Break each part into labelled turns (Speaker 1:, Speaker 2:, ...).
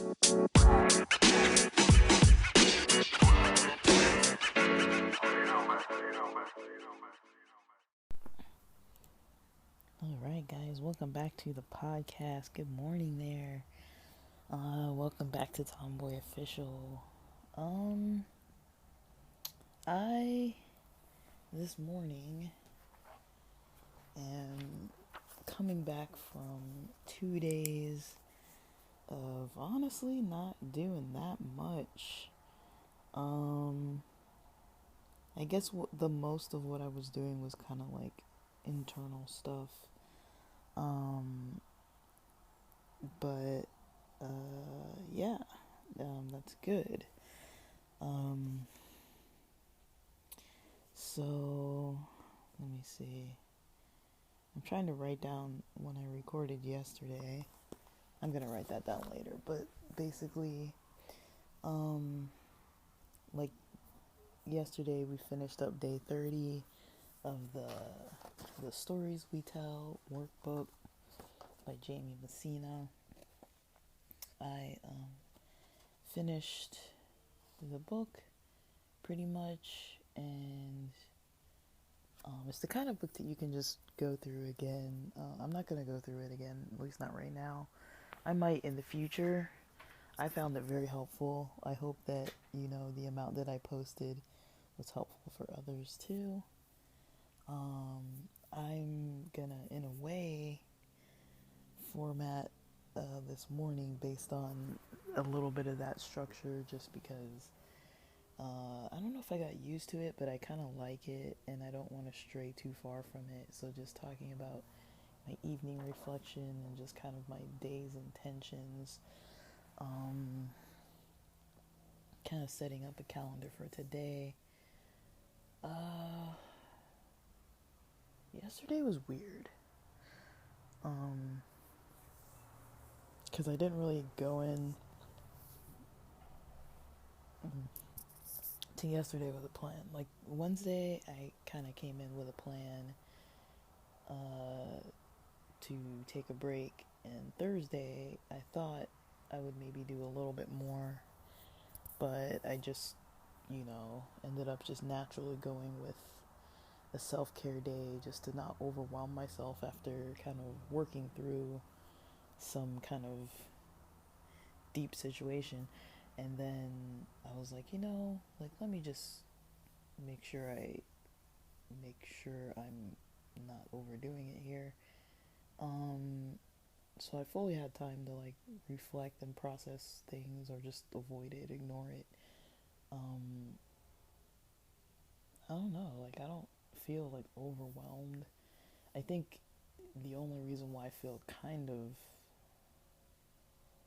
Speaker 1: Alright, guys, welcome back to the podcast. Good morning there. Welcome back to Tomboy Official. Um, I, this morning, am coming back from 2 days of honestly not doing that much. Um, I guess the most of what I was doing was kind of like internal stuff. Um, but yeah, that's good. Um, so let me see. I'm trying to write down when I recorded yesterday. I'm gonna write that down later. But basically, um, like yesterday, we finished up day 30 of the Stories We Tell workbook by Jamie Messina. I finished the book pretty much, and it's the kind of book that you can just go through again. I'm not going to go through it again, at least not right now. I might in the future. I found it very helpful. I hope that, the amount that I posted was helpful for others too. I'm going to, in a way, format this morning based on a little bit of that structure just because I don't know if I got used to it, but I kind of like it, and I don't want to stray too far from it. So just talking about my evening reflection and just kind of my day's intentions, kind of setting up a calendar for today. Yesterday was weird, because I didn't really go in to yesterday with a plan. Like Wednesday, I kind of came in with a plan to take a break, and Thursday I thought I would maybe do a little bit more, but I just, ended up just naturally going with a self-care day just to not overwhelm myself after kind of working through some kind of deep situation. And then I was like, let me just make sure I'm not overdoing it here. So I fully had time to like reflect and process things, or just avoid it, ignore it. Um, I don't know, like I don't feel like overwhelmed. I think the only reason why I feel kind of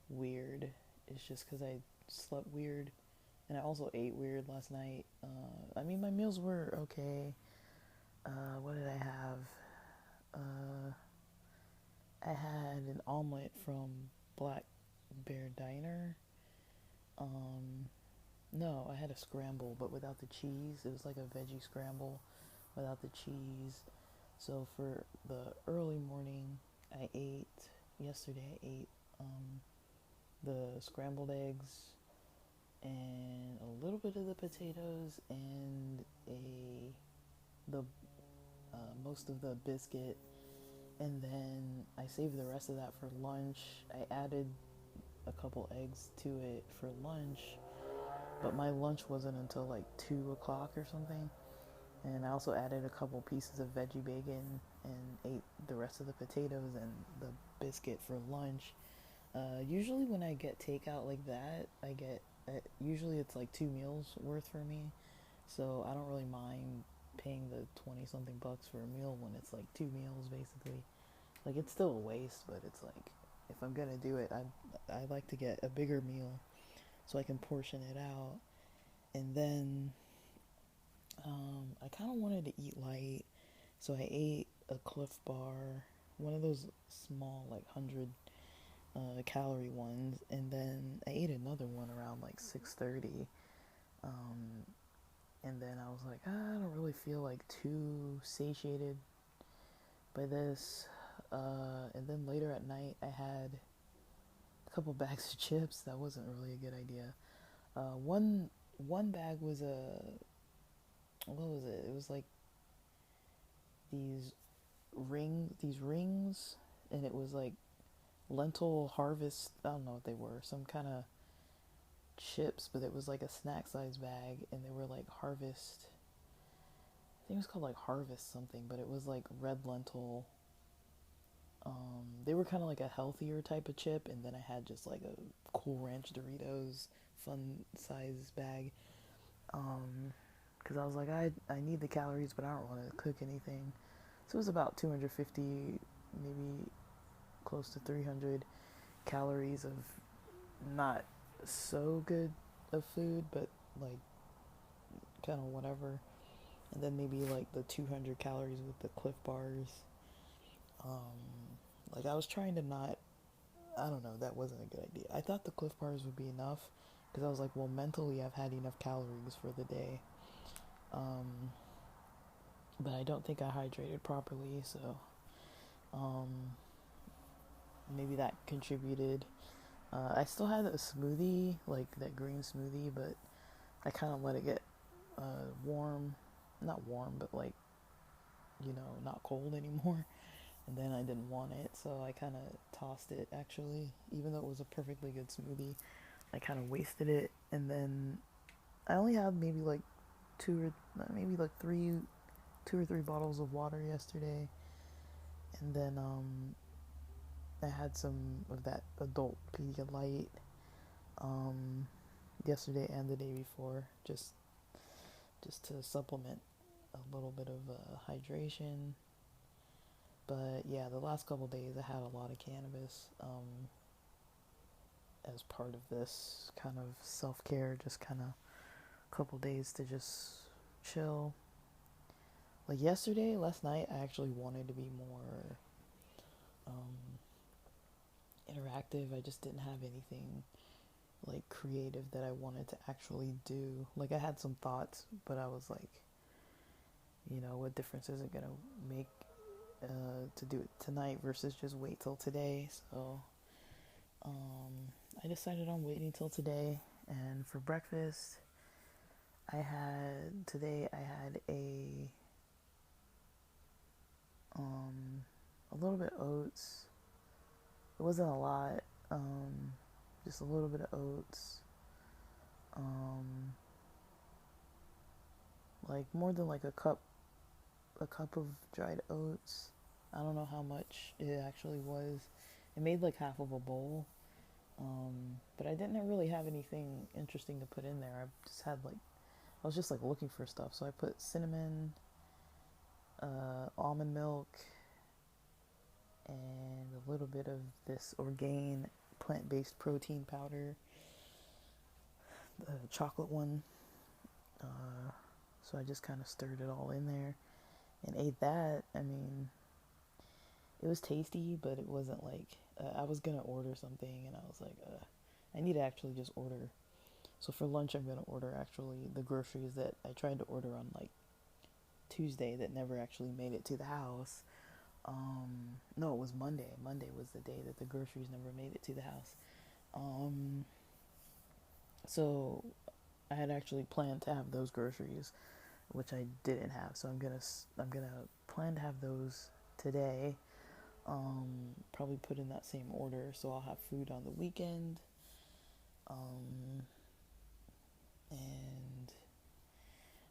Speaker 1: weird is just because I slept weird, and I also ate weird last night. I mean, my meals were okay. What did I have? Uh, I had an omelet from Black Bear Diner. Um, no, I had a scramble, but without the cheese. It was like a veggie scramble without the cheese. So for the early morning, yesterday I ate the scrambled eggs and a little bit of the potatoes and the most of the biscuit, and then I saved the rest of that for lunch. I added a couple eggs to it for lunch, but my lunch wasn't until like 2 o'clock or something. And I also added a couple pieces of veggie bacon and ate the rest of the potatoes and the biscuit for lunch. Usually when I get takeout like that, usually it's like 2 meals worth for me. So I don't really mind paying the 20 something bucks for a meal when it's like 2 meals basically. Like it's still a waste, but it's like if I'm gonna do it, I like to get a bigger meal so I can portion it out. And then I kind of wanted to eat light, so I ate a Cliff Bar, one of those small like 100 calorie ones, and then I ate another one around like 6:30. Um, and then I was like, I don't really feel like too satiated by this. And then later at night, I had a couple bags of chips. That wasn't really a good idea. One bag was a, what was it? It was like these these rings, and it was like lentil harvest. I don't know what they were. Some kind of chips, but it was like a snack size bag, and they were like harvest. I think it was called like harvest something, but it was like red lentil. They were kind of like a healthier type of chip, and then I had just like a Cool Ranch Doritos fun size bag. Because I was like, I need the calories, but I don't want to cook anything. So it was about 250, maybe close to 300 calories of not so good of food, but like kind of whatever. And then maybe like the 200 calories with the Cliff Bars. Like I was trying to not, I don't know, that wasn't a good idea. I thought the Cliff Bars would be enough because I was like, well, mentally I've had enough calories for the day. Um, but I don't think I hydrated properly, so um, maybe that contributed. I still had a smoothie, like that green smoothie, but I kind of let it get warm. Not warm, but like, not cold anymore. And then I didn't want it, so I kind of tossed it actually. Even though it was a perfectly good smoothie, I kind of wasted it. And then I only had maybe like maybe like two or three bottles of water yesterday. And then I had some of that adult Pedialyte um, yesterday and the day before, just to supplement a little bit of hydration. But yeah, the last couple days I had a lot of cannabis as part of this kind of self care, just kind of a couple days to just chill. Like last night, I actually wanted to be more um, interactive. I just didn't have anything like creative that I wanted to actually do. Like I had some thoughts, but I was like, what difference is it gonna make to do it tonight versus just wait till today? So I decided on waiting till today. And for breakfast, I had a little bit of oats. It wasn't a lot, just a little bit of oats. Um, like more than like a cup of dried oats. I don't know how much it actually was. It made like half of a bowl. But I didn't really have anything interesting to put in there. I was just like looking for stuff. So I put cinnamon, almond milk, and a little bit of this Orgain plant-based protein powder, the chocolate one. So I just kind of stirred it all in there and ate that. I mean, it was tasty, but it wasn't like I was gonna order something, and I was like, I need to actually just order. So for lunch, I'm gonna order actually the groceries that I tried to order on like Tuesday that never actually made it to the house. No, it was Monday. Monday was the day that the groceries never made it to the house. Um, so I had actually planned to have those groceries, which I didn't have. So I'm gonna plan to have those today. Probably put in that same order, so I'll have food on the weekend. Um, and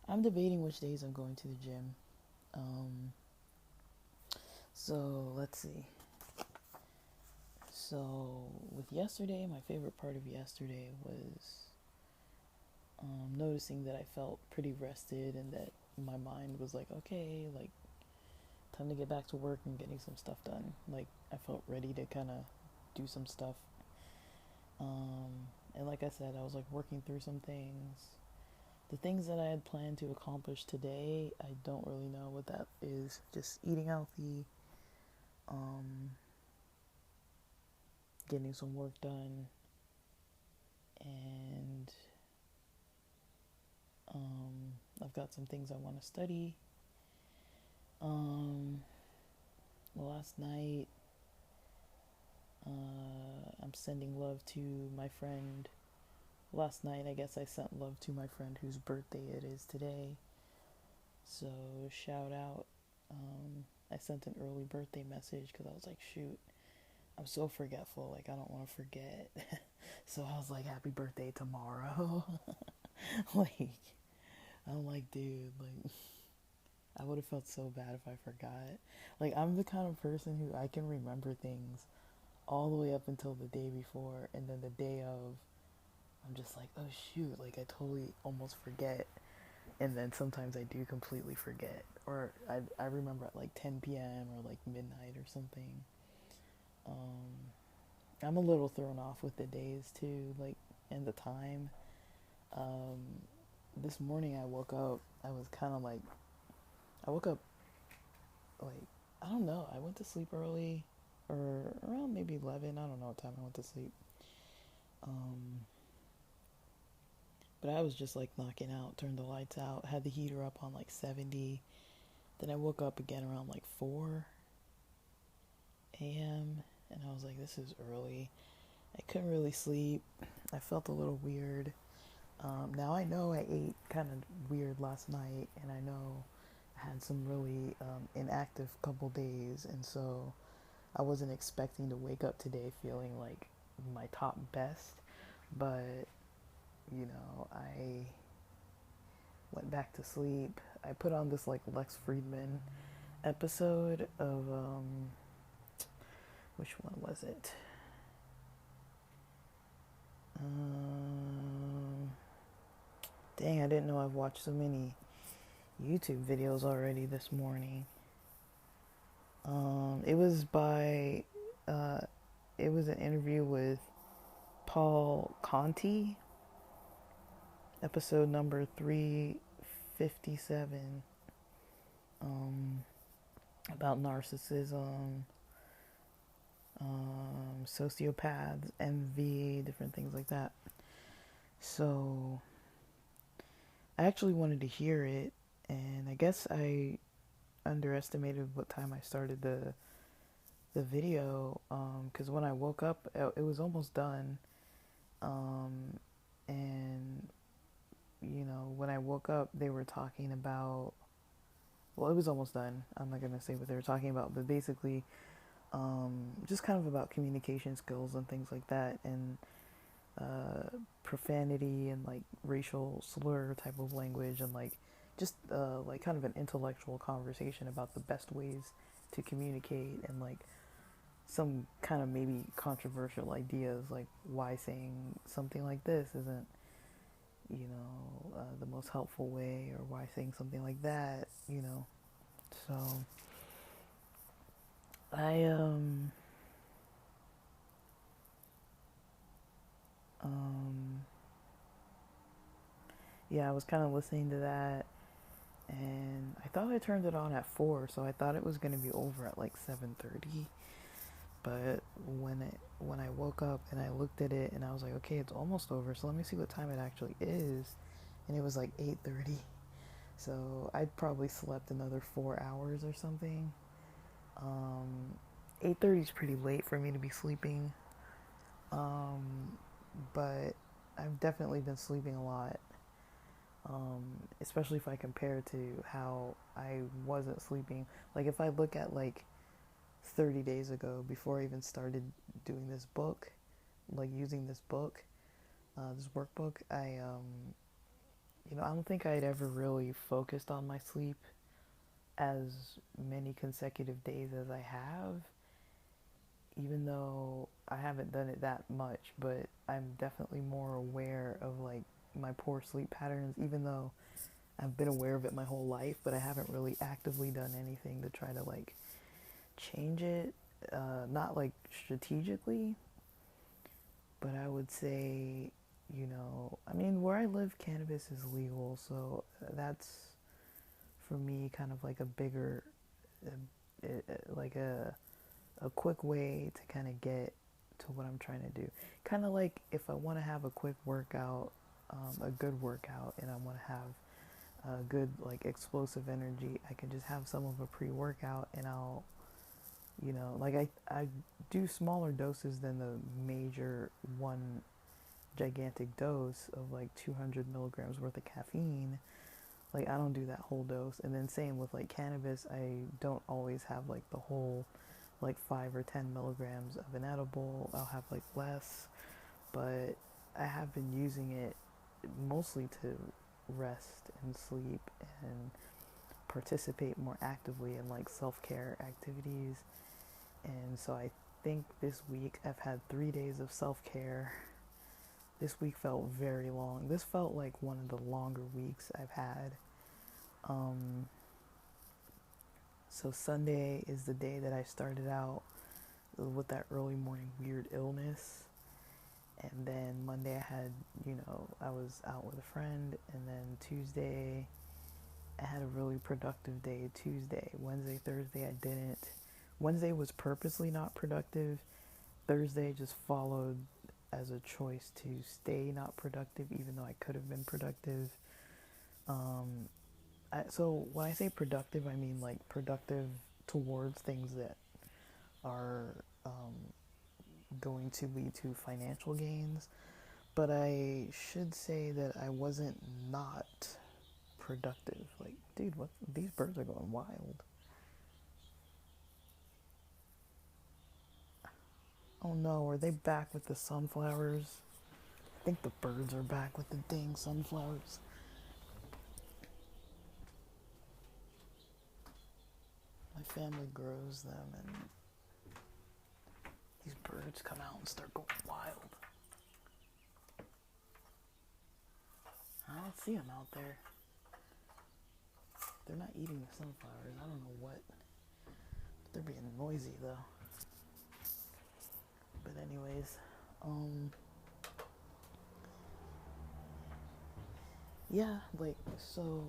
Speaker 1: I'm debating which days I'm going to the gym. Um, so let's see. So with yesterday, my favorite part of yesterday was noticing that I felt pretty rested and that my mind was like, okay, like time to get back to work and getting some stuff done. Like I felt ready to kind of do some stuff. And like I said, I was like working through some things. The things that I had planned to accomplish today, I don't really know what that is. Just eating healthy, um, getting some work done, and I've got some things I want to study. Um, last night I'm sending love to my friend. Last night, I guess I sent love to my friend whose birthday it is today. So, shout out. I sent an early birthday message because I was like, shoot, I'm so forgetful. Like, I don't want to forget. So, I was like, happy birthday tomorrow. Like, I'm like, dude, like, I would have felt so bad if I forgot. Like, I'm the kind of person who I can remember things all the way up until the day before, and then the day of, I'm just like, oh shoot, like I totally almost forget. And then sometimes I do completely forget. Or I remember at like 10 p.m. or like midnight or something. Um, I'm a little thrown off with the days too, like, and the time. Um, this morning I woke up, I was kind of like, I woke up like, I don't know, I went to sleep early or around maybe 11. I don't know what time I went to sleep. Um, but I was just like knocking out, turned the lights out, had the heater up on like 70. Then I woke up again around like 4 a.m. and I was like, this is early. I couldn't really sleep. I felt a little weird. Now I know I ate kind of weird last night, and I know I had some really inactive couple days, and so I wasn't expecting to wake up today feeling like my top best. But I went back to sleep. I put on this like Lex Friedman episode of which one was it? Um, Dang, I didn't know I've watched so many YouTube videos already this morning. It was by, uh, it was an interview with Paul Conti, episode number 357, about narcissism, sociopaths, envy, different things like that. So I actually wanted to hear it, and I guess I underestimated what time I started the video, because when I woke up, it was almost done, um, and when I woke up, they were talking about. Well, it was almost done. I'm not gonna say what they were talking about, but basically, just kind of about communication skills and things like that, and profanity and like racial slur type of language, and like just like kind of an intellectual conversation about the best ways to communicate, and like some kind of maybe controversial ideas, like why saying something like this isn't the most helpful way, or why saying something like that. So I um yeah, I was kind of listening to that, and I thought I turned it on at 4, so I thought it was going to be over at like 7:30. But when I woke up and I looked at it, and I was like, okay, it's almost over, so let me see what time it actually is. And it was like 8:30. So I probably slept another 4 hours or something. 8:30 is pretty late for me to be sleeping. But I've definitely been sleeping a lot. Especially if I compare to how I wasn't sleeping. Like if I look at like 30 days ago, before I even started doing this book, like using this book, this workbook, I don't think I'd ever really focused on my sleep as many consecutive days as I have, even though I haven't done it that much, but I'm definitely more aware of like my poor sleep patterns, even though I've been aware of it my whole life, but I haven't really actively done anything to try to like change it. Not like strategically, but I would say, I mean, where I live, cannabis is legal, so that's for me kind of like a bigger, like a quick way to kind of get to what I'm trying to do. Kind of like if I want to have a quick workout, a good workout, and I want to have a good like explosive energy, I can just have some of a pre-workout, and I'll Like I do smaller doses than the major one gigantic dose of like 200 milligrams worth of caffeine. Like I don't do that whole dose. And then same with like cannabis, I don't always have like the whole like 5 or 10 milligrams of an edible. I'll have like less, but I have been using it mostly to rest and sleep and participate more actively in like self-care activities. And so I think this week I've had 3 days of self-care. This week felt very long. This felt like one of the longer weeks I've had. um so Sunday is the day that I started out with that early morning weird illness. And then Monday I had, I was out with a friend. And then Tuesday I had a really productive day. Tuesday, Wednesday, Thursday I didn't. Wednesday was purposely not productive. Thursday just followed as a choice to stay not productive, even though I could have been productive. Um, so when I say productive, I mean like productive towards things that are going to lead to financial gains. But I should say that I wasn't not productive. Like, dude, what? These birds are going wild. Oh no, are they back with the sunflowers? I think the birds are back with the dang sunflowers. My family grows them, and these birds come out and start going wild. I don't see them out there. They're not eating the sunflowers. I don't know what. But they're being noisy though. But anyways, um, yeah, like so.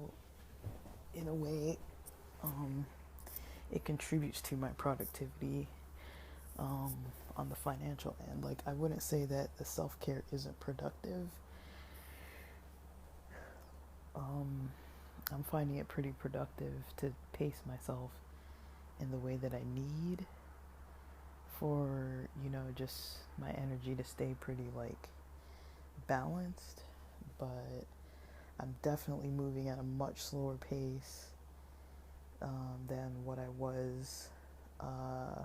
Speaker 1: In a way, um, it contributes to my productivity um, on the financial end. Like, I wouldn't say that the self care isn't productive. Um, I'm finding it pretty productive to pace myself in the way that I need for, just my energy to stay pretty like balanced. But I'm definitely moving at a much slower pace than what I was uh,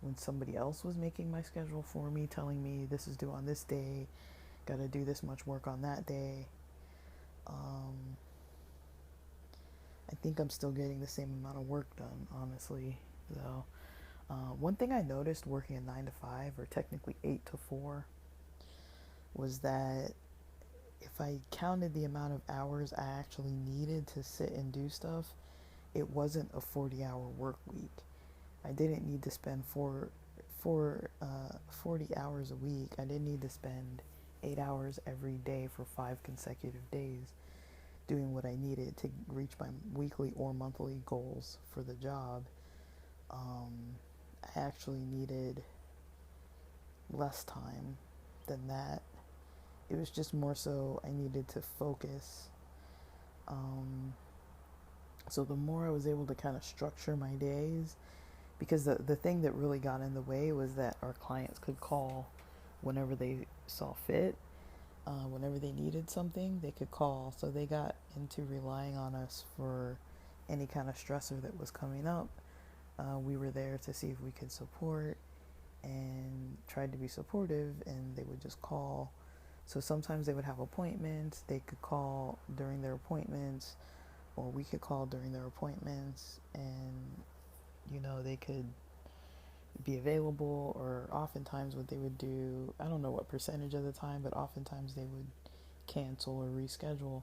Speaker 1: when somebody else was making my schedule for me, telling me this is due on this day, gotta do this much work on that day. Um, I think I'm still getting the same amount of work done, honestly, though. One thing I noticed working a 9 to 5, or technically 8 to 4, was that if I counted the amount of hours I actually needed to sit and do stuff, it wasn't a 40-hour work week. I didn't need to spend 40 hours a week. I didn't need to spend 8 hours every day for 5 consecutive days doing what I needed to reach my weekly or monthly goals for the job. I actually needed less time than that. It was just more so I needed to focus. Um, so the more I was able to kind of structure my days, because the thing that really got in the way was that our clients could call whenever they saw fit. Whenever they needed something, they could call. So they got into relying on us for any kind of stressor that was coming up. We were there to see if we could support and tried to be supportive, and they would just call. So sometimes they would have appointments. They could call during their appointments, or we could call during their appointments, and they could be available. Or oftentimes what they would do, I don't know what percentage of the time, but oftentimes they would cancel or reschedule.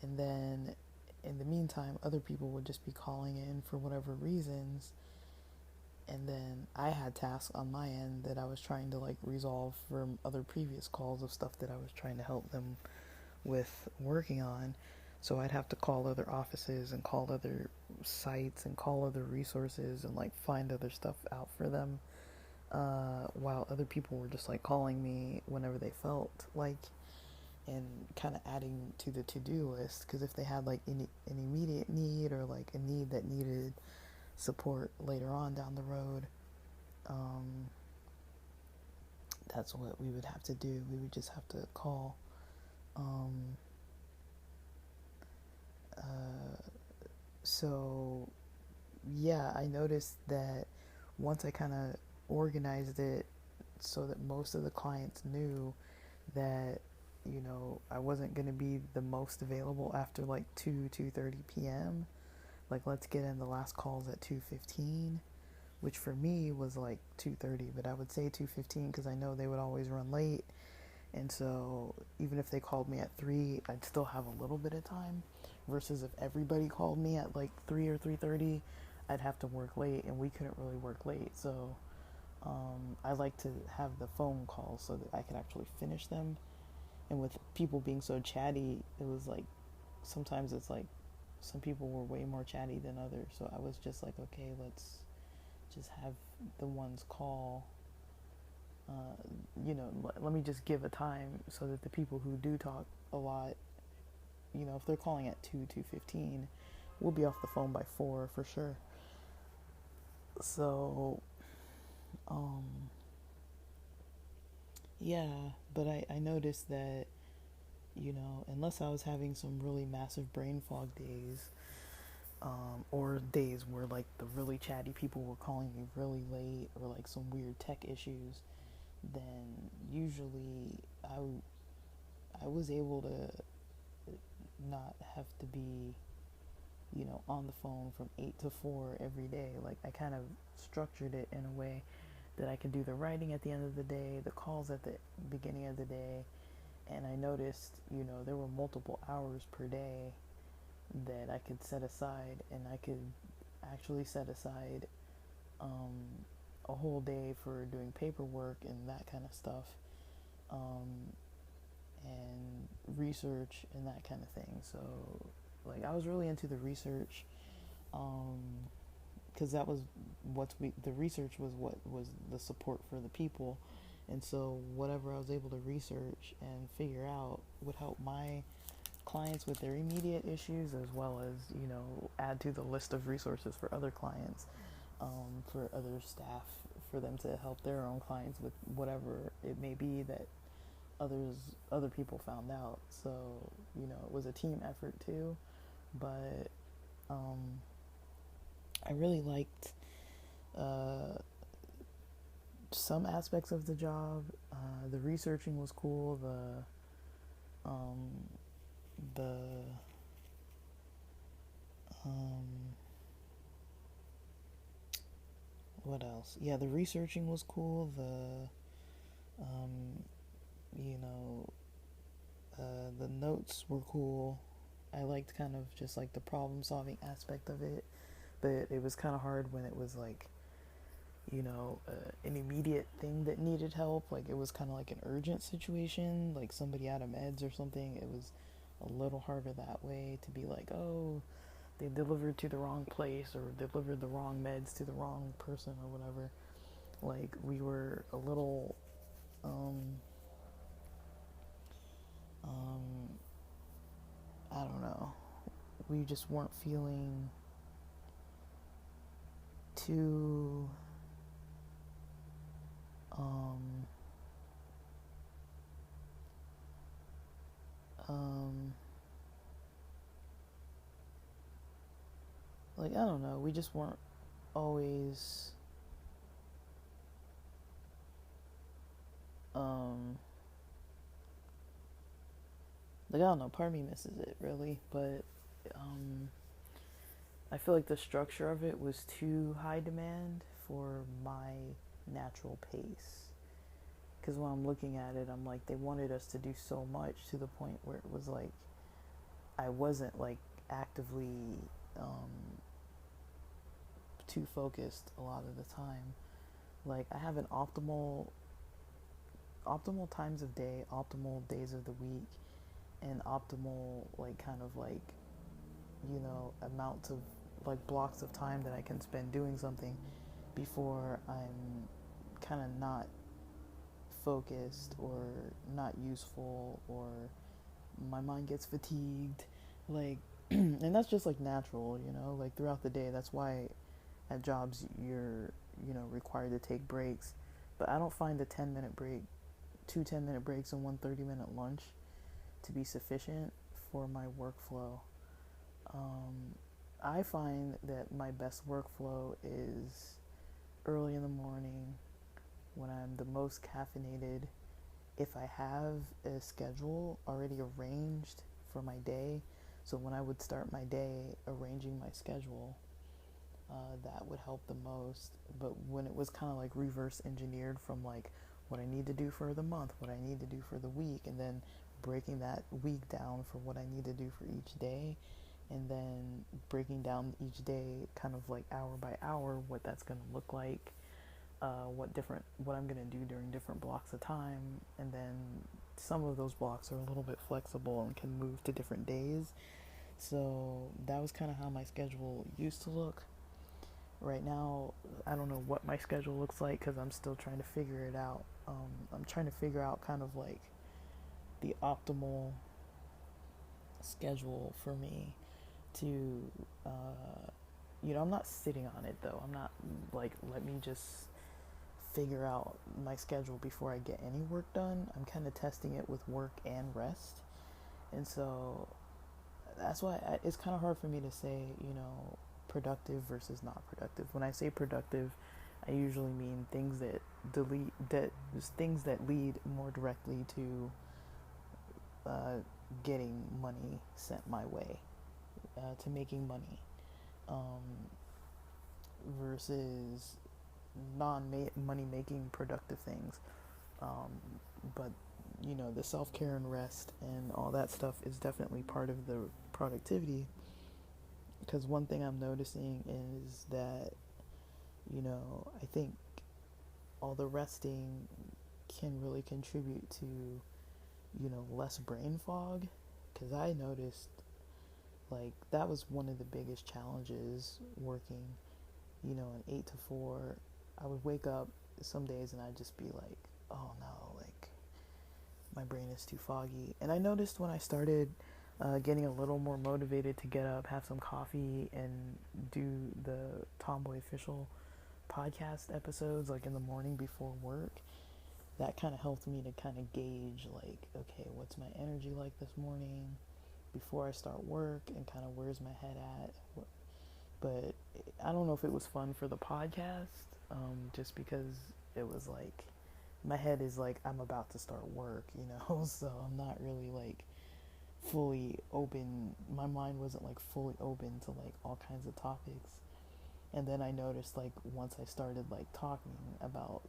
Speaker 1: And then in the meantime, other people would just be calling in for whatever reasons. And then I had tasks on my end that I was trying to like resolve from other previous calls of stuff that I was trying to help them with working on. So I'd have to call other offices and call other sites and call other resources and like find other stuff out for them, while other people were just like calling me whenever they felt like, and kind of adding to the to-do list. Because if they had like an immediate need, or like a need that needed support later on down the road, um, that's what we would have to do. We would just have to call. Um, uh, so, yeah, I noticed that once I kind of organized it so that most of the clients knew that, I wasn't going to be the most available after like 2:30 p.m. Like, let's get in the last calls at 2:15, which for me was like 2:30, but I would say 2:15 because I know they would always run late. And so even if they called me at 3, I'd still have a little bit of time, versus if everybody called me at like 3 or 3:30, I'd have to work late, and we couldn't really work late. So I like to have the phone calls so that I could actually finish them. And with people being so chatty, it was like sometimes it's like some people were way more chatty than others. So I was just like, okay, let's just have the ones call. Let me just give a time so that the people who do talk a lot, if they're calling at 2:15, we'll be off the phone by 4 for sure. So, um, yeah, but I noticed that, unless I was having some really massive brain fog days, or days where like the really chatty people were calling me really late, or like some weird tech issues, then usually I was able to not have to be, on the phone from 8 to 4 every day. Like, I kind of structured it in a way that I could do the writing at the end of the day, the calls at the beginning of the day, and I noticed, there were multiple hours per day that I could set aside, and I could actually set aside a whole day for doing paperwork and that kind of stuff, um, and research and that kind of thing. So, like, I was really into the research, because that was the research was what was the support for the people. And so whatever I was able to research and figure out would help my clients with their immediate issues, as well as, add to the list of resources for other clients, for other staff, for them to help their own clients with whatever it may be that other people found out. So, it was a team effort too. But I really liked some aspects of the job. The researching was cool. Um, the what else? Yeah, the researching was cool. Um, you know, the notes were cool. I liked kind of just like the problem solving aspect of it, but it was kind of hard when it was like, an immediate thing that needed help. Like, it was kind of like an urgent situation, like somebody out of meds or something. It was a little harder that way to be like, oh, they delivered to the wrong place, or delivered the wrong meds to the wrong person, or whatever. Like, we were a little, um, um, I don't know. We just weren't feeling too, um, um, like, I don't know. We just weren't always, um, like, I don't know. Part of me misses it, really, but, um, I feel like the structure of it was too high demand for my natural pace. Because when I'm looking at it, I'm like, they wanted us to do so much to the point where it was like, I wasn't like actively too focused a lot of the time. Like, I have an optimal times of day, optimal days of the week, and optimal like kind of like, amounts of like blocks of time that I can spend doing something before I'm kind of not focused, or not useful, or my mind gets fatigued. Like, and that's just like natural, like throughout the day. That's why at jobs you're, required to take breaks, but I don't find a 10-minute break, two 10-minute breaks and one 30-minute lunch to be sufficient for my workflow. Um, I find that my best workflow is early in the morning when I'm the most caffeinated. If I have a schedule already arranged for my day, so when I would start my day arranging my schedule, that would help the most. But when it was kind of like reverse engineered from like what I need to do for the month, what I need to do for the week, and then breaking that week down for what I need to do for each day, and then breaking down each day kind of like hour by hour what that's going to look like, what I'm going to do during different blocks of time, and then some of those blocks are a little bit flexible and can move to different days. So that was kind of how my schedule used to look. Right now, I don't know what my schedule looks like because I'm still trying to figure it out. I'm trying to figure out kind of like the optimal schedule for me to, I'm not sitting on it though. I'm not like, let me just figure out my schedule before I get any work done. I'm kind of testing it with work and rest. And so that's why it's kind of hard for me to say, productive versus not productive. When I say productive, I usually mean things that lead more directly to getting money sent my way, to making money, um, versus non-money making productive things. Um, but the self-care and rest and all that stuff is definitely part of the productivity, because one thing I'm noticing is that I think all the resting can really contribute to less brain fog, because I noticed like that was one of the biggest challenges working an 8 to 4. I would wake up some days and I'd just be like, oh no, like my brain is too foggy. And I noticed when I started getting a little more motivated to get up, have some coffee, and do the Tomboy Official podcast episodes like in the morning before work, that kind of helped me to kind of gauge like, okay, what's my energy like this morning before I start work, and kind of where's my head at. But I don't know if it was fun for the podcast, just because it was like my head is like I'm about to start work, so I'm not really like fully open. My mind wasn't like fully open to like all kinds of topics. And then I noticed like once I started like talking about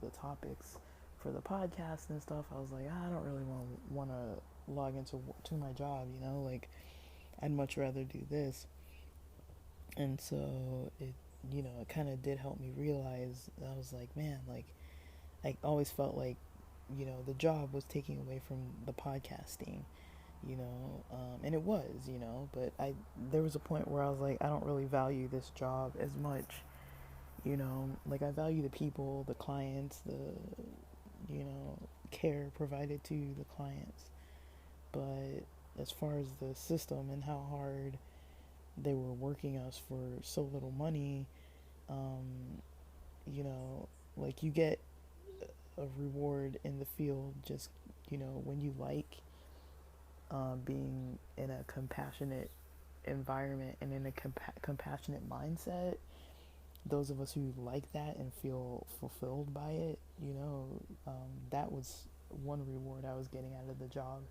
Speaker 1: the topics for the podcast and stuff, I was like, I don't really want to log into to my job, like I'd much rather do this. And so it kind of did help me realize, I was like, man, like I always felt like the job was taking away from the podcasting, and it was, but there was a point where I was like, I don't really value this job as much, like I value the people, the clients, the care provided to the clients, but as far as the system and how hard they were working us for so little money, um, like you get a reward in the field just when you like being in a compassionate environment and in a compassionate mindset. Those of us who like that and feel fulfilled by it, that was one reward I was getting out of the job,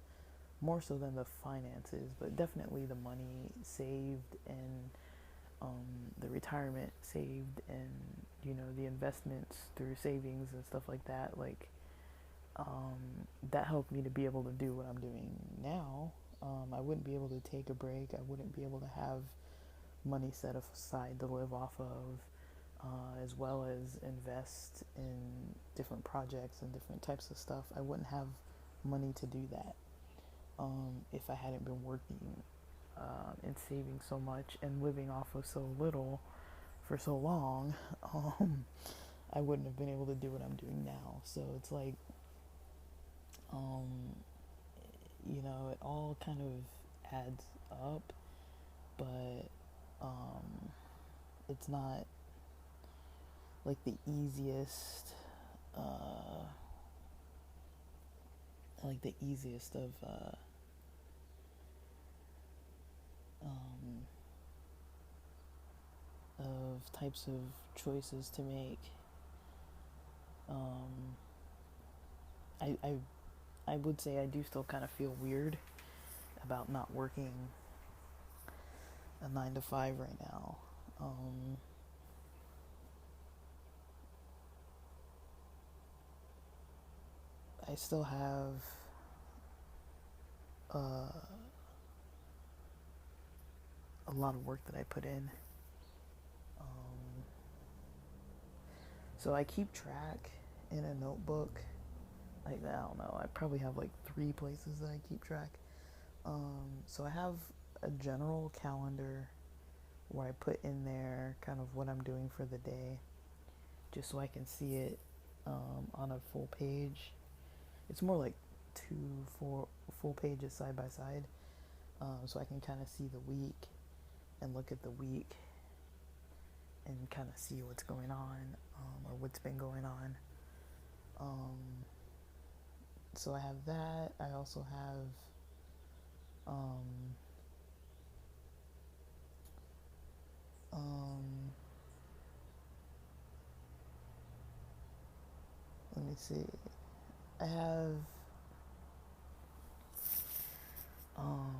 Speaker 1: more so than the finances, but definitely the money saved, and the retirement saved, and the investments through savings and stuff like that. Like that helped me to be able to do what I'm doing now. I wouldn't be able to take a break. I wouldn't be able to have money set aside to live off of, as well as invest in different projects and different types of stuff. I wouldn't have money to do that if I hadn't been working and saving so much and living off of so little for so long. I wouldn't have been able to do what I'm doing now. So it's like, um, it all kind of adds up, but it's not like the easiest, like the easiest um, of types of choices to make. Um, I, I I would say I do still kind of feel weird about not working a 9 to 5 right now. I still have a lot of work that I put in. Um, so I keep track in a notebook. Like, I don't know, I probably have like 3 places that I keep track. So I have a general calendar where I put in there kind of what I'm doing for the day, just so I can see it on a full page. It's more like 4 full pages side by side, so I can kind of see the week and look at the week and kind of see what's going on, or what's been going on. So I have that. I also have um, um, let me see. I have um,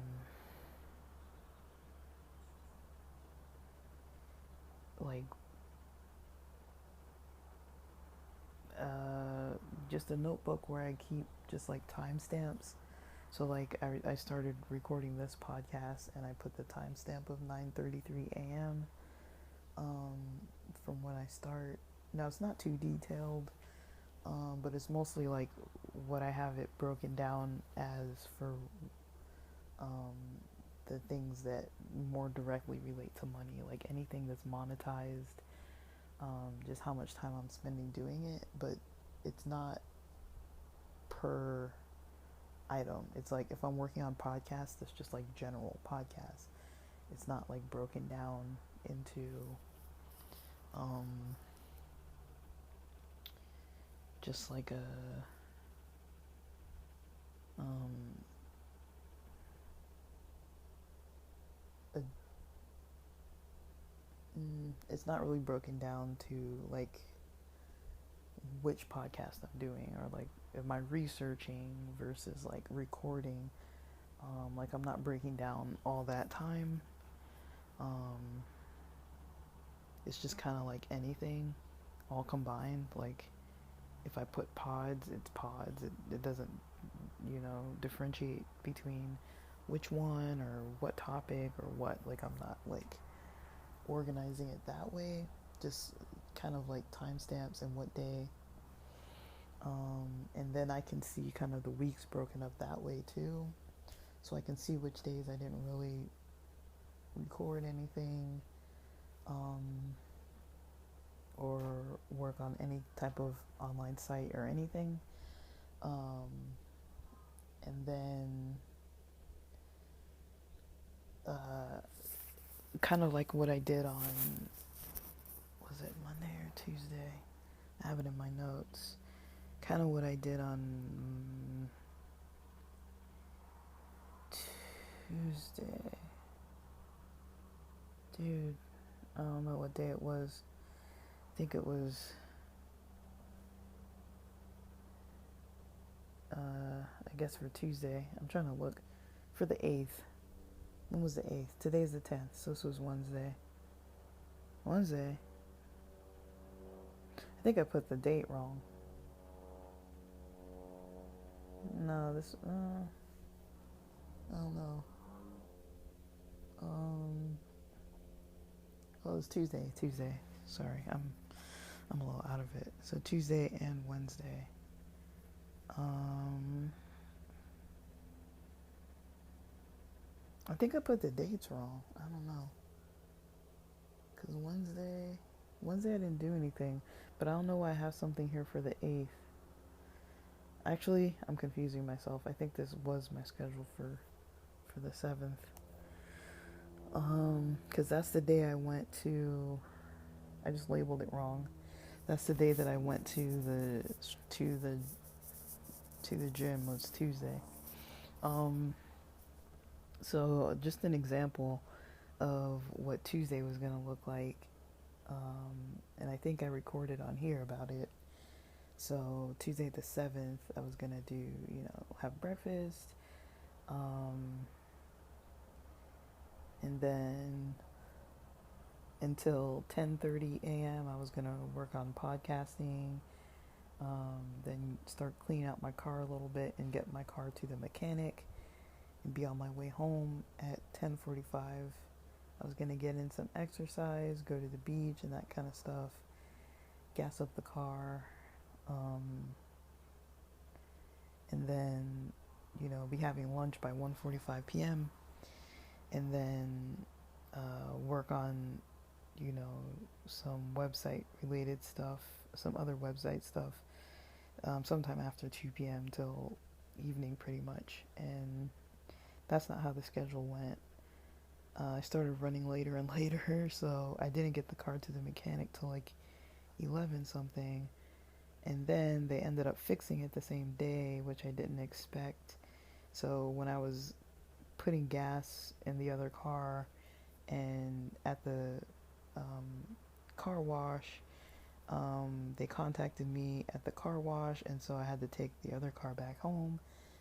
Speaker 1: like just a notebook where I keep just like timestamps. So like I started recording this podcast and I put the timestamp of 9:33 a.m. From when I start. Now it's not too detailed, but it's mostly like what I have it broken down as for um, the things that more directly relate to money, like anything that's monetized, just how much time I'm spending doing it, but it's not per item. It's like if I'm working on podcasts, it's just like general podcasts. It's not like broken down into um, just like um, a it's not really broken down to like which podcast I'm doing, or like am I researching versus like recording. Like I'm not breaking down all that time. Um, it's just kind of like anything all combined. Like if I put pods, it's pods. It doesn't, differentiate between which one or what topic or what. Like I'm not like organizing it that way. Just kind of like timestamps and what day. And then I can see kind of the weeks broken up that way too. So I can see which days I didn't really record anything, um, or work on any type of online site or anything. Um, and then kind of like what I did on, was it Monday or Tuesday? I have it in my notes. Kind of what I did on Tuesday. Dude, I don't know what day it was. I think it was I guess for Tuesday. I'm trying to look for the 8th. When was the 8th? Today's the 10th, so this was Wednesday. Wednesday? I think I put the date wrong. No, this, I don't know. Well, it was Tuesday. Sorry, I'm a little out of it. So Tuesday and Wednesday. I think I put the dates wrong. I don't know. Because Wednesday I didn't do anything. But I don't know why I have something here for the 8th. Actually, I'm confusing myself. I think this was my schedule for the 7th. Because that's the day I went to, I just labeled it wrong. That's the day that I went to the to the gym was Tuesday. Um, so just an example of what Tuesday was gonna look like, and I think I recorded on here about it. So Tuesday the 7th, I was gonna do, have breakfast, um, and then until 10:30 a.m. I was gonna work on podcasting. Then start cleaning out my car a little bit and get my car to the mechanic and be on my way home at 10:45. I was gonna get in some exercise, go to the beach and that kind of stuff. Gas up the car, and then be having lunch by 1:45 p.m. and then work on you know some website related stuff, some other website stuff, sometime after 2 p.m. till evening pretty much. And that's not how the schedule went. I started running later and later, so I didn't get the car to the mechanic till like 11 something. And then they ended up fixing it the same day, which I didn't expect. So when I was putting gas in the other car and at the car wash, they contacted me at the car wash, and so I had to take the other car back home,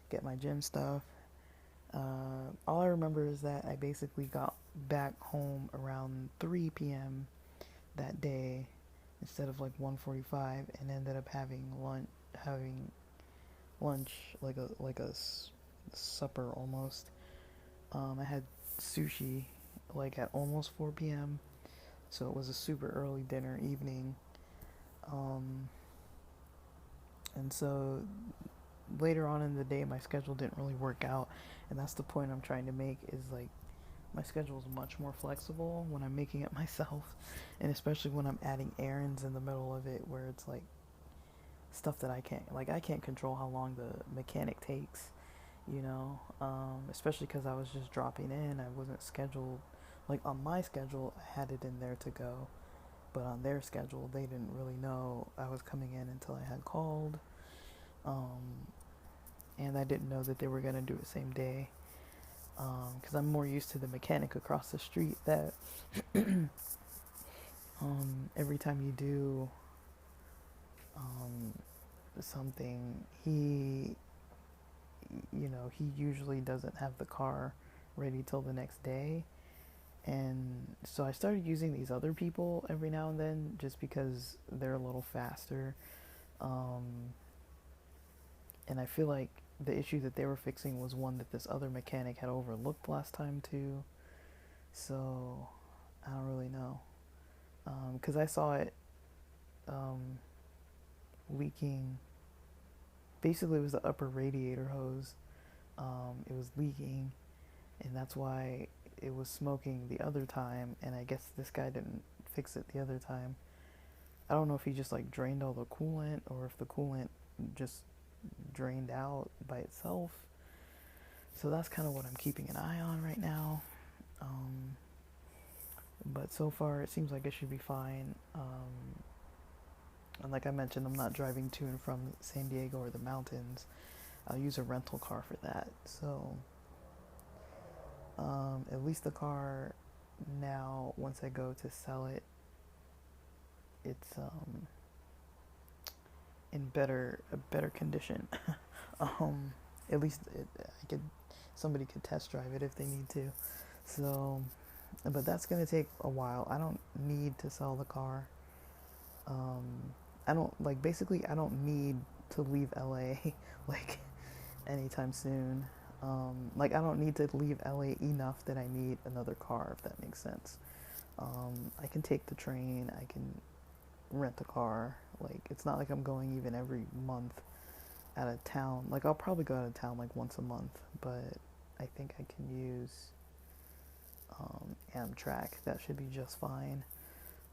Speaker 1: get my gym stuff. All I remember is that I basically got back home around 3 p.m. that day instead of like 1:45, and ended up having lunch like a supper almost. I had sushi like at almost 4 p.m. So it was a super early dinner evening. Um, and so later on in the day, my schedule didn't really work out. And that's the point I'm trying to make, is like my schedule is much more flexible when I'm making it myself. And especially when I'm adding errands in the middle of it, where it's like stuff that I can't control how long the mechanic takes, especially because I was just dropping in. I wasn't scheduled, like on my schedule, I had it in there to go. But on their schedule, they didn't really know I was coming in until I had called. And I didn't know that they were going to do it same day. Because I'm more used to the mechanic across the street that every time you do something, he usually doesn't have the car ready till the next day. And so I started using these other people every now and then just because they're a little faster. And I feel like the issue that they were fixing was one that this other mechanic had overlooked last time too. So I don't really know. Because I saw it leaking. Basically, it was the upper radiator hose. It was leaking, and that's why it was smoking the other time. And I guess this guy didn't fix it the other time. I don't know if he just like drained all the coolant, or if the coolant just drained out by itself. So that's kind of what I'm keeping an eye on right now. But so far, it seems like it should be fine. And like I mentioned, I'm not driving to and from San Diego or the mountains. I'll use a rental car for that. So at least the car now, once I go to sell it, it's in a better condition. At least somebody could test drive it if they need to. So, but that's gonna take a while. I don't need to sell the car. I don't need to leave LA like anytime soon. I don't need to leave LA enough that I need another car, if that makes sense. I can take the train, I can rent a car. Like, it's not like I'm going even every month out of town. Like, I'll probably go out of town like once a month, but I think I can use Amtrak. That should be just fine.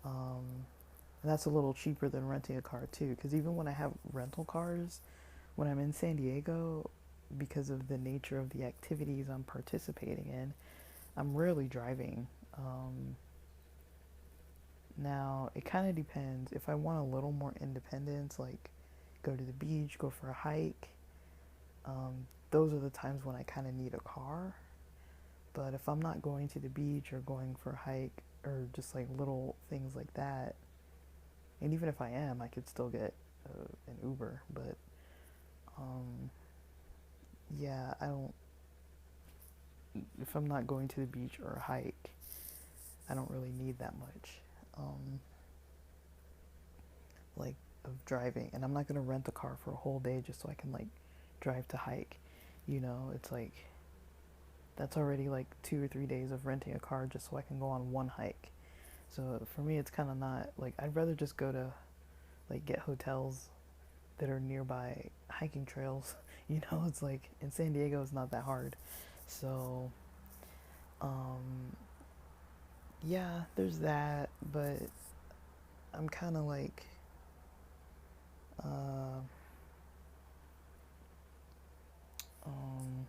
Speaker 1: And that's a little cheaper than renting a car too, because even when I have rental cars, when I'm in San Diego, because of the nature of the activities I'm participating in, I'm rarely driving. Now, it kind of depends. If I want a little more independence, like go to the beach, go for a hike, those are the times when I kind of need a car. But if I'm not going to the beach or going for a hike or just like little things like that, and even if I am, I could still get an Uber. But um, yeah, I don't. If I'm not going to the beach or a hike, I don't really need that much. Um, like of driving, and I'm not gonna rent a car for a whole day just so I can like drive to hike. It's like that's already like 2 or 3 days of renting a car just so I can go on one hike. So for me, it's kind of not like I'd rather just go to like get hotels that are nearby hiking trails. It's like in San Diego, it's not that hard. So, um, yeah, there's that, but I'm kind of like, uh, um,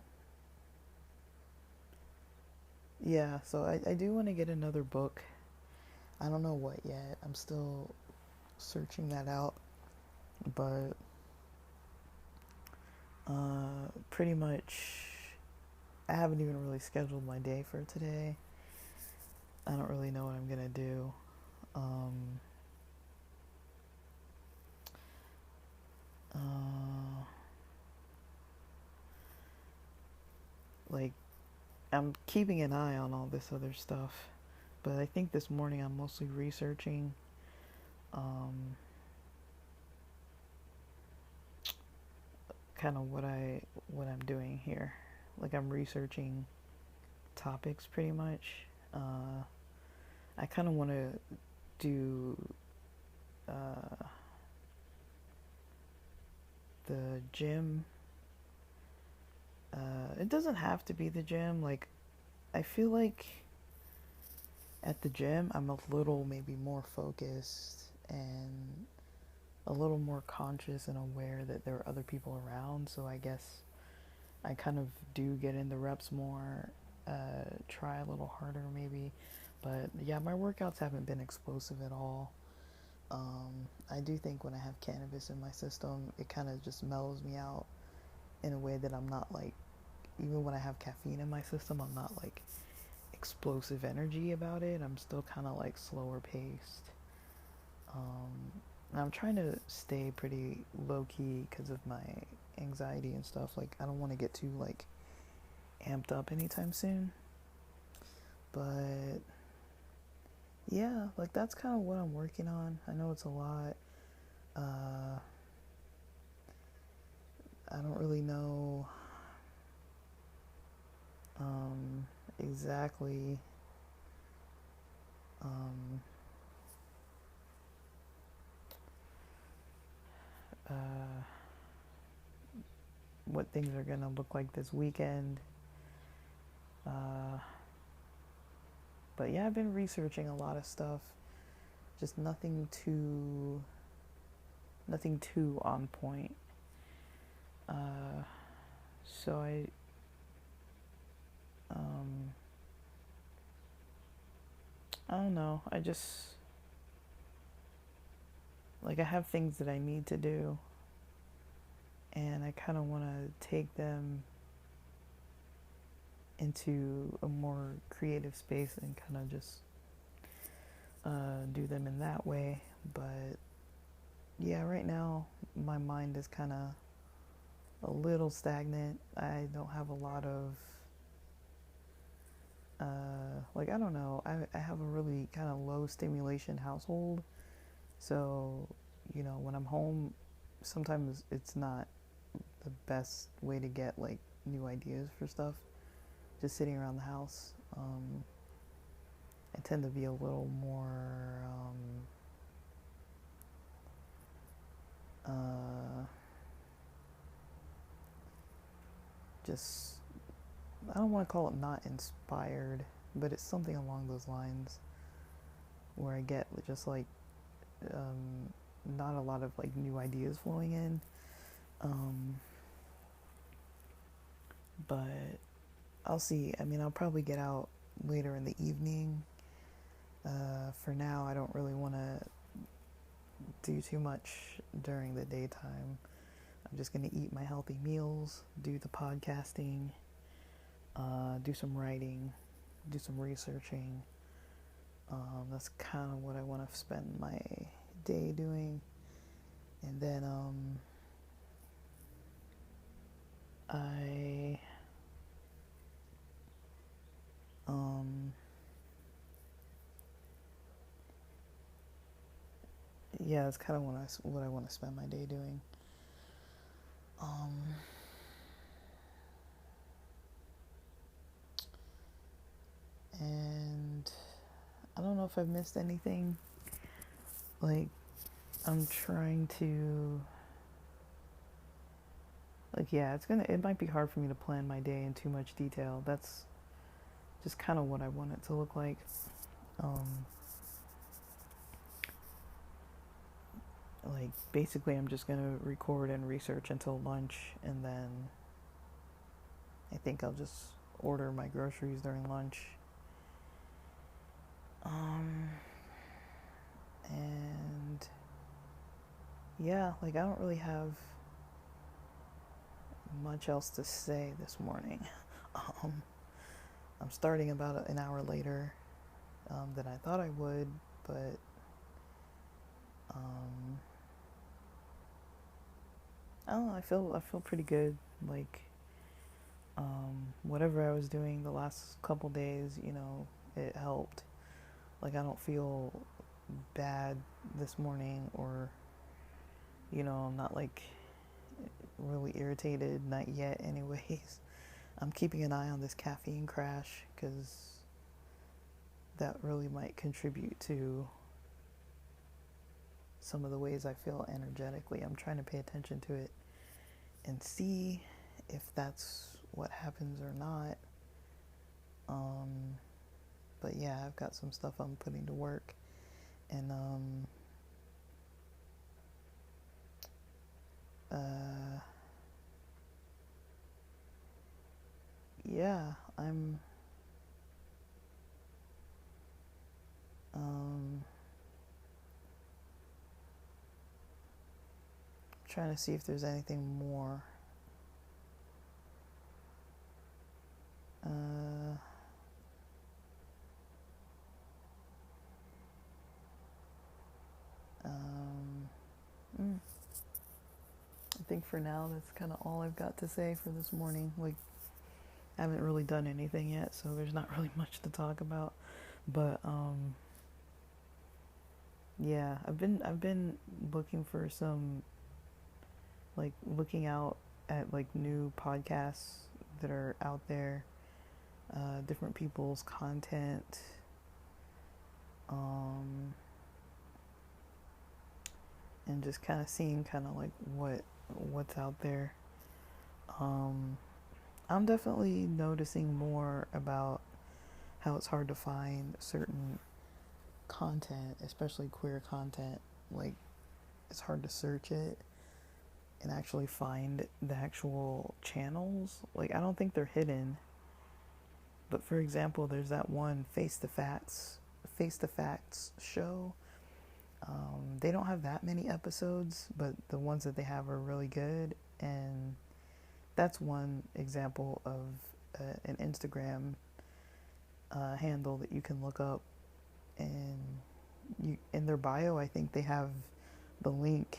Speaker 1: yeah, so I do want to get another book. I don't know what yet. I'm still searching that out, but pretty much I haven't even really scheduled my day for today. I don't really know what I'm gonna do. Um, uh, like I'm keeping an eye on all this other stuff, but I think this morning I'm mostly researching um, kind of what I'm doing here. Like I'm researching topics pretty much. I kind of want to do uh, the gym. It doesn't have to be the gym. Like I feel like at the gym I'm a little maybe more focused and a little more conscious and aware that there are other people around. So I guess I kind of do get in the reps more, try a little harder maybe. But yeah, my workouts haven't been explosive at all. I do think when I have cannabis in my system, it kind of just mellows me out in a way that I'm not like, even when I have caffeine in my system, I'm not like explosive energy about it. I'm still kind of like slower paced. And I'm trying to stay pretty low key because of my anxiety and stuff. Like, I don't want to get too like amped up anytime soon. But yeah, like that's kind of what I'm working on. I know it's a lot. Uh, I don't really know exactly um, uh, what things are gonna look like this weekend. Uh, but yeah, I've been researching a lot of stuff. Just nothing too on point. Uh, so um, I don't know. I just like I have things that I need to do, and I kind of want to take them into a more creative space and kind of just do them in that way. But yeah, right now my mind is kind of a little stagnant. I don't have a lot of like I don't know. I have a really kind of low stimulation household, so when I'm home, sometimes it's not the best way to get like new ideas for stuff. Just sitting around the house. I tend to be a little more just I don't want to call it not inspired, but it's something along those lines where I get just like um, not a lot of like new ideas flowing in. Um, but I'll see. I mean, I'll probably get out later in the evening. For now, I don't really want to do too much during the daytime. I'm just going to eat my healthy meals, do the podcasting, do some writing, do some researching. That's kind of what I want to spend my day doing. And then I yeah, that's kind of what I want to spend my day doing. Um, and I don't know if I've missed anything. Like, I'm trying to, like, yeah, it might be hard for me to plan my day in too much detail. That's just kind of what I want it to look like. Um, like, basically, I'm just gonna record and research until lunch, and then I think I'll just order my groceries during lunch. And yeah, like, I don't really have much else to say this morning. I'm starting about an hour later than I thought I would, but I don't know. I feel pretty good. Like, whatever I was doing the last couple days, it helped. Like, I don't feel bad this morning, or I'm not like really irritated, not yet anyways. I'm keeping an eye on this caffeine crash because that really might contribute to some of the ways I feel energetically. I'm trying to pay attention to it and see if that's what happens or not. But yeah, I've got some stuff I'm putting to work, and yeah, I'm trying to see if there's anything more. I think for now that's kind of all I've got to say for this morning. Like, I haven't really done anything yet, so there's not really much to talk about. But yeah, I've been looking for some, like, looking out at like new podcasts that are out there, different people's content, and just kind of seeing kind of like what's out there. I'm definitely noticing more about how it's hard to find certain content, especially queer content. Like, it's hard to search it and actually find the actual channels. Like, I don't think they're hidden, but for example, there's that one Face the Facts show. They don't have that many episodes, but the ones that they have are really good, and that's one example of an Instagram handle that you can look up, and in their bio, I think they have the link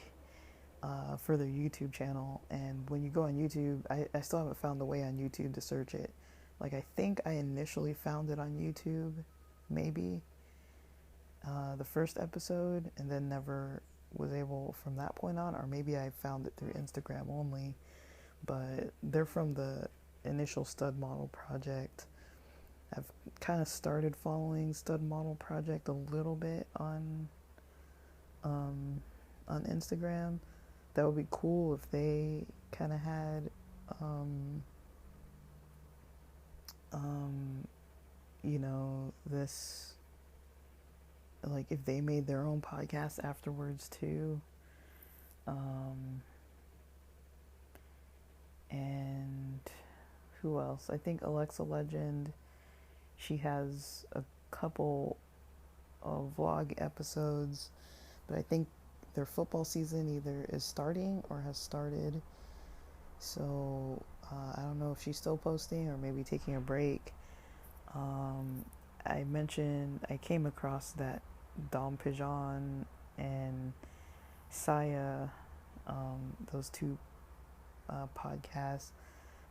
Speaker 1: for their YouTube channel. And when you go on YouTube, I still haven't found the way on YouTube to search it. Like, I think I initially found it on YouTube, maybe the first episode, and then never was able from that point on, or maybe I found it through Instagram only. But they're from the initial Stud Model Project. I've kind of started following Stud Model Project a little bit on Instagram. That would be cool if they kind of had this, like, if they made their own podcast afterwards too. And who else? I think Alexa Legend, she has a couple vlog episodes, but I think their football season either is starting or has started. So I don't know if she's still posting or maybe taking a break. Um, I came across that Dom Pigeon and Saya, those two podcasts,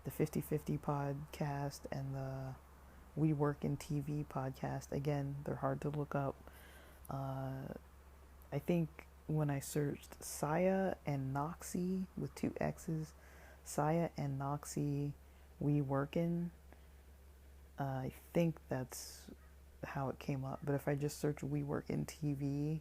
Speaker 1: the 50/50 podcast and the We Work in TV podcast. Again, they're hard to look up. I think when I searched Saya and Noxie with two X's, Saya and Noxie We Workin', I think that's how it came up. But if I just search We Work in TV,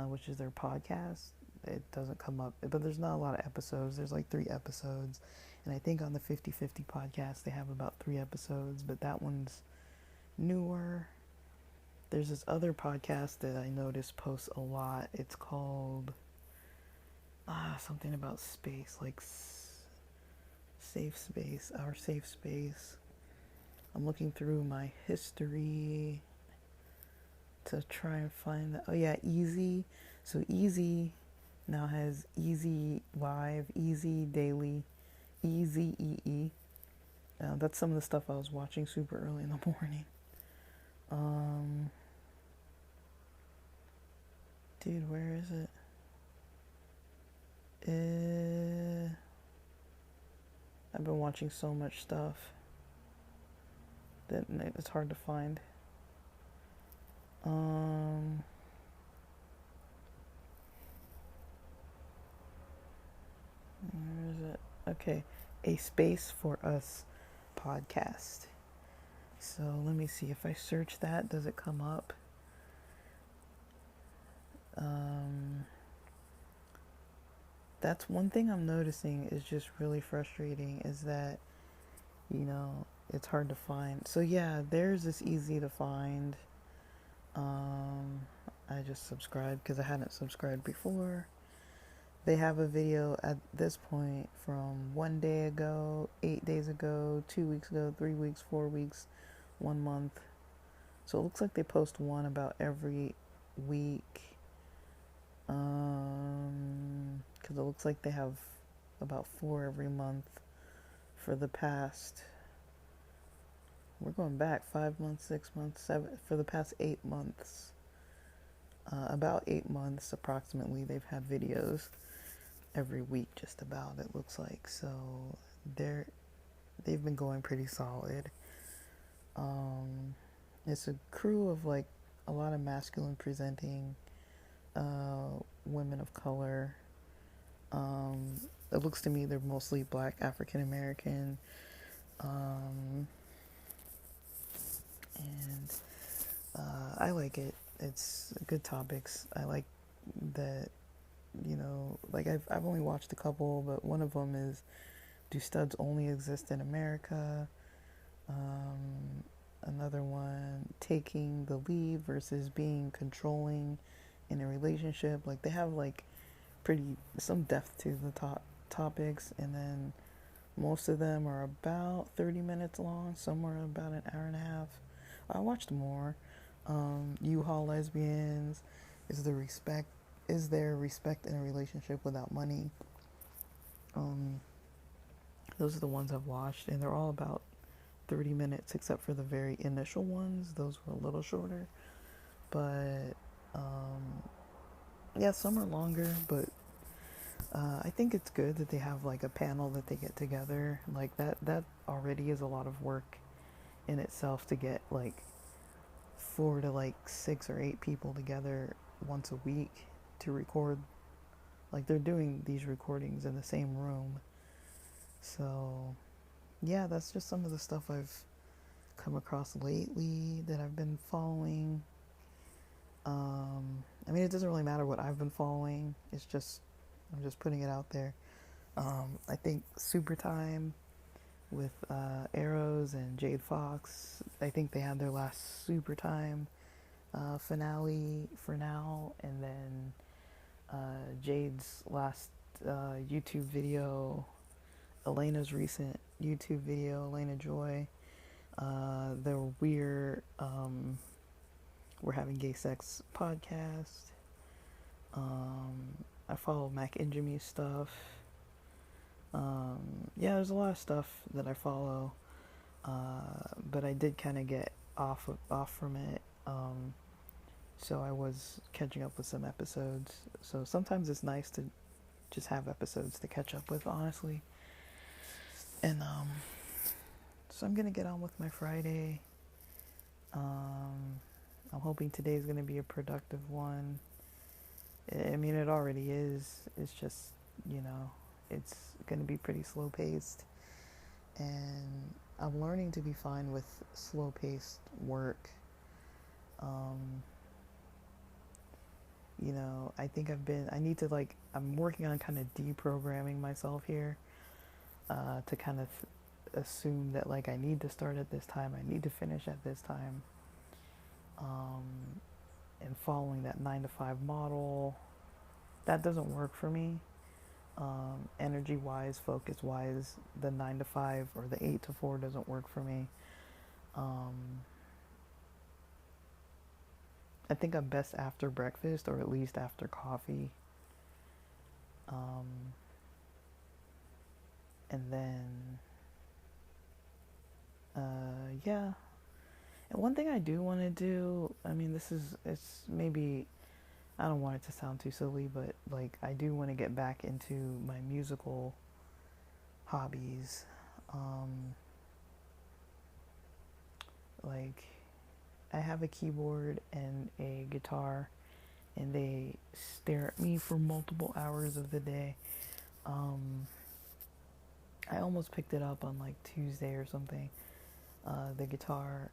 Speaker 1: which is their podcast, it doesn't come up. But there's not a lot of episodes. There's like 3 episodes. And I think on the 50/50 podcast, they have about 3 episodes. But that one's newer. There's this other podcast that I noticed posts a lot. It's called something about space, like safe space, our safe space. I'm looking through my history to try and find that. Oh yeah, Easy. So Easy now has Easy Live, Easy Daily, Easy EE. That's some of the stuff I was watching super early in the morning. Dude, where is it? I've been watching so much stuff that it's hard to find. Where is it? Okay, A Space for Us podcast. So let me see, if I search that, does it come up? That's one thing I'm noticing is just really frustrating, is that, it's hard to find. So yeah, theirs is easy to find. I just subscribed because I hadn't subscribed before. They have a video at this point from 1 day ago, 8 days ago, 2 weeks ago, 3 weeks, 4 weeks, 1 month. So it looks like they post one about every week. Because it looks like they have about 4 every month for the past, we're going back 5 months, 6 months, 7, for the past 8 months. About 8 months approximately, they've had videos every week, just about, it looks like. So they've been going pretty solid. It's a crew of like a lot of masculine presenting women of color. It looks to me they're mostly Black African American, and I like it. It's good topics. I like that, like I've only watched a couple, but one of them is, do studs only exist in America? Another one, taking the lead versus being controlling in a relationship. Like they have like pretty some depth to the topics, and then most of them are about 30 minutes long. Some are about an hour and a half. I watched more. U-Haul lesbians. Is there respect in a relationship without money? Those are the ones I've watched, and they're all about 30 minutes, except for the very initial ones. Those were a little shorter. But, yeah, some are longer, but I think it's good that they have, like, a panel that they get together. Like, that already is a lot of work in itself, to get, like, 4 to, like, 6 or 8 people together once a week to record. Like, they're doing these recordings in the same room. So yeah, that's just some of the stuff I've come across lately that I've been following. I mean, it doesn't really matter what I've been following. It's just, I'm just putting it out there. I think Super Time with Arrows and Jade Fox, I think they had their last Super Time finale for now, and then Jade's last YouTube video, Elena's recent YouTube video, Elena Joy, the We're Having Gay Sex podcast. I follow Mac Injimy's stuff. Yeah, there's a lot of stuff that I follow, but I did kind of get off from it. So I was catching up with some episodes. So sometimes it's nice to just have episodes to catch up with, honestly. And so I'm gonna get on with my Friday. I'm hoping today's gonna be a productive one. I mean, it already is. It's just, it's gonna be pretty slow paced, and I'm learning to be fine with slow paced work. I think I'm working on kind of deprogramming myself here, to kind of assume that like I need to start at this time, I need to finish at this time, and following that 9 to 5 model. That doesn't work for me. Energy wise, focus wise, the 9 to 5 or the 8 to 4 doesn't work for me. I think I'm best after breakfast, or at least after coffee. And then, yeah. And one thing I do want to do, I mean, it's maybe, I don't want it to sound too silly, but like, I do want to get back into my musical hobbies. Like, I have a keyboard and a guitar, and they stare at me for multiple hours of the day. I almost picked it up on like Tuesday or something, the guitar,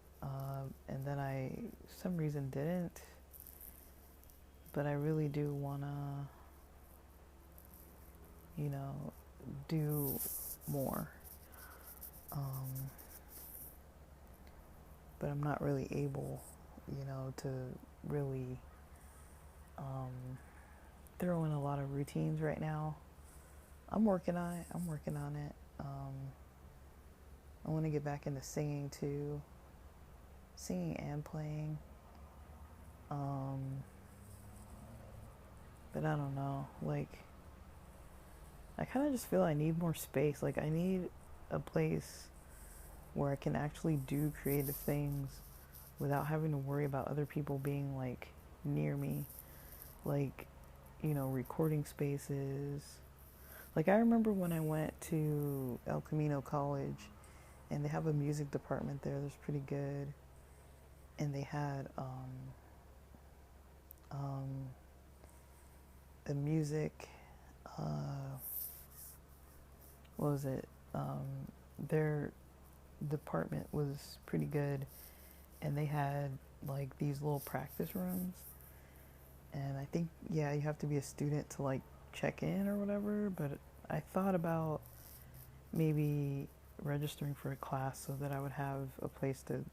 Speaker 1: and then I, for some reason, didn't. But I really do want to, do more. But I'm not really able, to really throw in a lot of routines right now. I'm working on it. I want to get back into singing too. Singing and playing. But I don't know. Like, I kind of just feel I need more space. Like, I need a place where I can actually do creative things without having to worry about other people being like near me. Like, recording spaces. Like, I remember when I went to El Camino College, and they have a music department there that's pretty good. And they had a music, what was it? Their department was pretty good, and they had like these little practice rooms. And I think, yeah, you have to be a student to like check in or whatever, but I thought about maybe registering for a class so that I would have a place to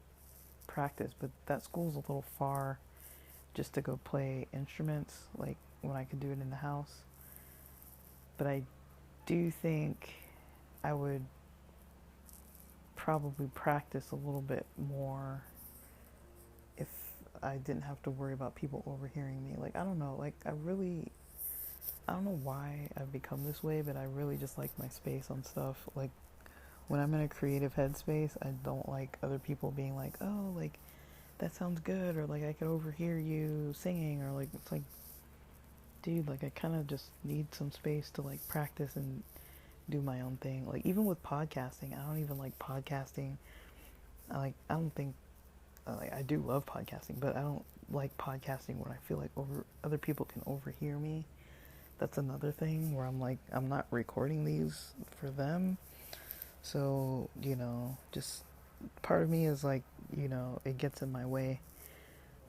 Speaker 1: practice, but that school's a little far just to go play instruments, like when I could do it in the house. But I do think I would probably practice a little bit more if I didn't have to worry about people overhearing me. Like, I don't know, like I don't know why I've become this way, but I really just like my space on stuff. Like, when I'm in a creative headspace, I don't like other people being like, oh, like, that sounds good, or like, I could overhear you singing, or like, it's like, dude, like, I kind of just need some space to like practice and do my own thing. Like, even with podcasting, I don't even like podcasting. I don't think, like, I do love podcasting, but I don't like podcasting when I feel like other people can overhear me. That's another thing where I'm like, I'm not recording these for them. So, just part of me is like, it gets in my way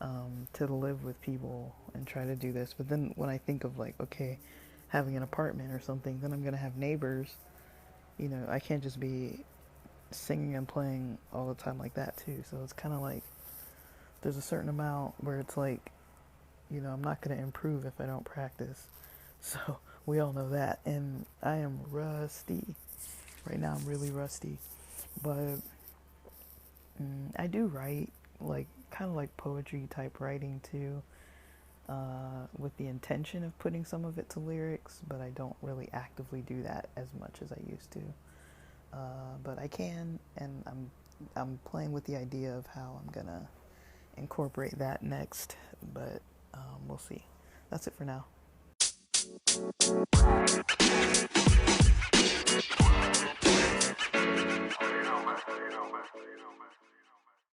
Speaker 1: to live with people and try to do this. But then when I think of like, okay, having an apartment or something, then I'm going to have neighbors. I can't just be singing and playing all the time like that too. So it's kind of like, there's a certain amount where it's like, I'm not going to improve if I don't practice. So we all know that. And I am rusty. Right now I'm really rusty. But I do write. Like, kind of like poetry type writing too, with the intention of putting some of it to lyrics, but I don't really actively do that as much as I used to. But I can, and I'm playing with the idea of how I'm gonna incorporate that next, but we'll see. That's it for now.